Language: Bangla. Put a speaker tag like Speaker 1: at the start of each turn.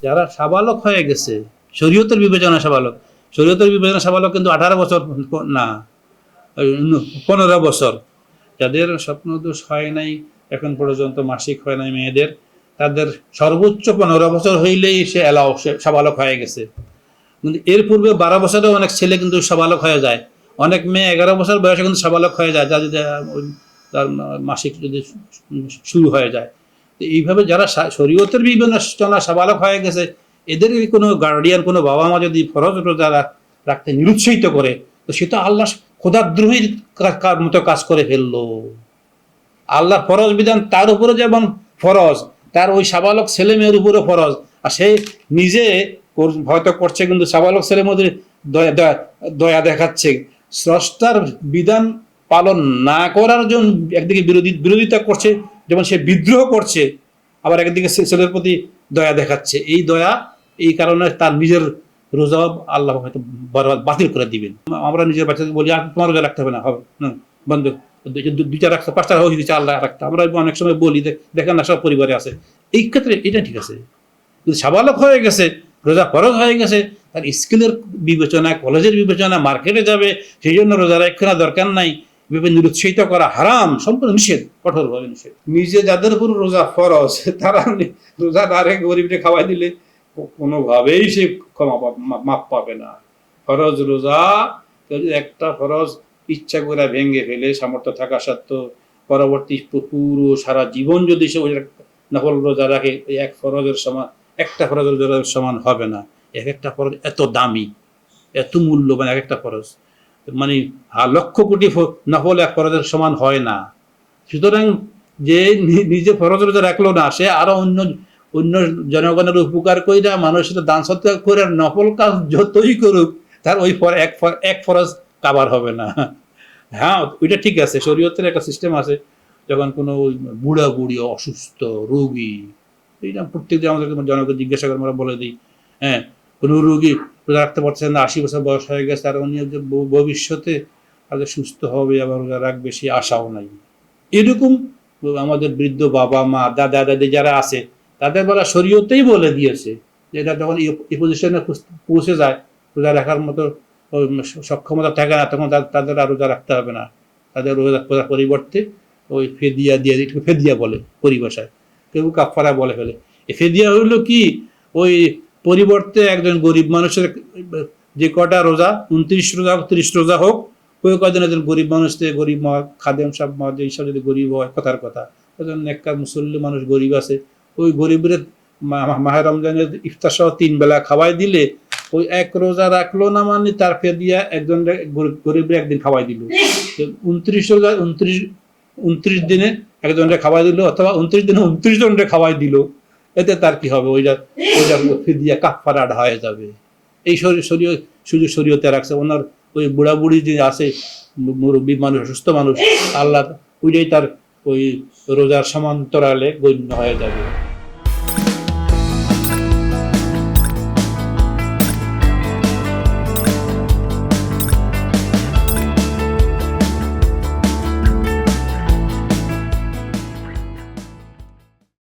Speaker 1: যারা সাবালক হয়ে গেছে, শরীয়তের বিবেচনা সাবালক, শরীয়তের বিবেচনা সাবালক কিন্তু 18 বছর না, 15 বছর, যাদের স্বপ্নদোষ হয় নাই এখন পর্যন্ত, মাসিক হয় নাই মেয়েদের, তাদের সর্বোচ্চ 15 বছর হইলেই সে এলাও, সে সাবালক হয়ে গেছে। কিন্তু এর পূর্বে 12 বছরে অনেক ছেলে কিন্তু সাবালক হয়ে যায়, অনেক মেয়ে 11 বছর বয়সে কিন্তু সাবালক হয়ে যায়, যার তার মাসিক যদি শুরু হয়ে যায়। তো এইভাবে যারা শরীয়তের বিবেচনা সাবালক হয়ে গেছে, এদের কোনো গার্ডিয়ান, কোনো বাবা মা যদি ফরজ রোজা রাখতে নিরুৎসাহিত করে, তো সে তো আল্লাহ খোদাদ্রোহীর মতো কাজ করে ফেললো। আল্লাহর ফরজ বিধান তার উপরে যেমন ফরজ, তার ওই সাবালক ছেলে মেয়ের উপরে ফরজ, আর সে নিজে হয়তো করছে কিন্তু সাবালক ছেলের মধ্যে দয়া দেখাচ্ছে। স্রষ্টার বিধান পালন না করার জন্য একদিকে বিরোধিতা করছে, যেমন সে বিদ্রোহ করছে, আবার একদিকে ছেলের প্রতি দয়া দেখাচ্ছে। এই দয়া, এই কারণে তার নিজের রোজা আল্লাহ হয়তো বাতিল করে দিবেন। আমরা নিজের বাচ্চাকে বলি আর তোমার রোজা রাখতে হবে না, হবে না, বন্ধ, 2টা রাখতে 5টা হয়ে দিচ্ছে আল্লাহ রাখতে, আমরা অনেক সময় বলি দেখেন না সব পরিবারে আছে। এই ক্ষেত্রে এটা ঠিক আছে, কিন্তু সাবালক হয়ে গেছে, রোজা ফরজ হয়ে গেছে, তার স্কুলের বিবেচনা, কলেজের বিবেচনা, মার্কেটে যাবে, সেই জন্য রোজা রাখা দরকার নাই, নিরুৎসাহিত করা হারাম, সম্পূর্ণ নিষেধ, কঠোরভাবে নিষেধ। নিজে যাদের উপর রোজা ফরজ, তারা রোজা না রেখে গরিবকে খাওয়াই দিলে কোনোভাবেই সে মাপ পাবে না। ফরজ রোজা একটা ফরজ ইচ্ছা করে ভেঙে ফেলে, সামর্থ্য থাকা সত্ত্বেও পরবর্তী পুরো সারা জীবন যদি সে নফল রোজা রাখে, এক ফরজের সমান, একটা ফরজের রোজার সমান হবে না। এক একটা ফরজ এত দামি, এত মূল্যবান, এক একটা ফরজ মানে লক্ষ কোটি নফল এক ফরজের সমান হয় না। সুতরাং যে নিজে ফরজ রোজা রাখলো না, সে আরো অন্য জনগণের উপকার কইরা, মানুষের দান সৎকার করে, নফল কাজ যতই করুক, তার ওই এক ফরজ কাবার হবে না। হ্যাঁ, ওইটা ঠিক আছে, শরীয়তের একটা সিস্টেম আছে, যখন কোনো বুড়া বুড়ি, অসুস্থ রোগী, এইটা প্রত্যেকদিন আমাদের জনগণ জিজ্ঞাসা করে, আমরা বলে দিই, হ্যাঁ, কোনো রোগী রোজা রাখতে পারছেন না, 80 বছর বয়স হয়ে গেছে, আর উনি ভবিষ্যতে তাদের সুস্থ হবে, আবার রোজা রাখবে, সে আশাও নাই। এরকম আমাদের বৃদ্ধ বাবা মা, দাদা দাদি যারা আছে, তাদের বেলা শরীয়তেই বলে দিয়েছে যে এটা যখন এই পজিশনে পৌঁছে যায়, রোজা রাখার মতো সক্ষমতা থাকে না, তখন তাদের আর রোজা রাখতে হবে না। তাদের রোজা পরিবর্তে ওই ফেদিয়া দিয়ে, ফেদিয়া বলে পরিভাষায়, কেউ কাফারা বলে ফেলে। এই ফেদিয়া হইলো কি, ওই পরিবর্তে একজন গরিব মানুষের যে কটা রোজা, 29 রোজা, 30 রোজা হোক, ওই কদিন একজন গরিব মানুষ, গরিব খাদেম সাহেব এইসব যদি গরিব হয়, কথার কথা, একজন নেককার মুসল্লি মানুষ গরিব আছে, ওই গরিবের মাহে রমজানের ইফতার সহ 3 বেলা খাওয়াই দিলে, ওই এক রোজা রাখলো না মানে তার ফেদিয়া একজন গরিবের একদিন খাওয়াই দিল। 29 রোজা 29 দিনে একজনকে খাওয়াই দিল, অথবা 29 দিনে 29 জনকে খাওয়াই দিল, এতে তার কি হবে, ওইটা ফেদিয়া কাফারা হয়ে যাবে। এই সুযোগ শরীয়তে রাখছে। ওনার ওই বুড়া বুড়ি যে আছে, মুরব্বী মানুষ, সুস্থ মানুষ, আল্লাহ ওইটাই তার ওই রোজার সমান্তরালে গণ্য হয়ে যাবে।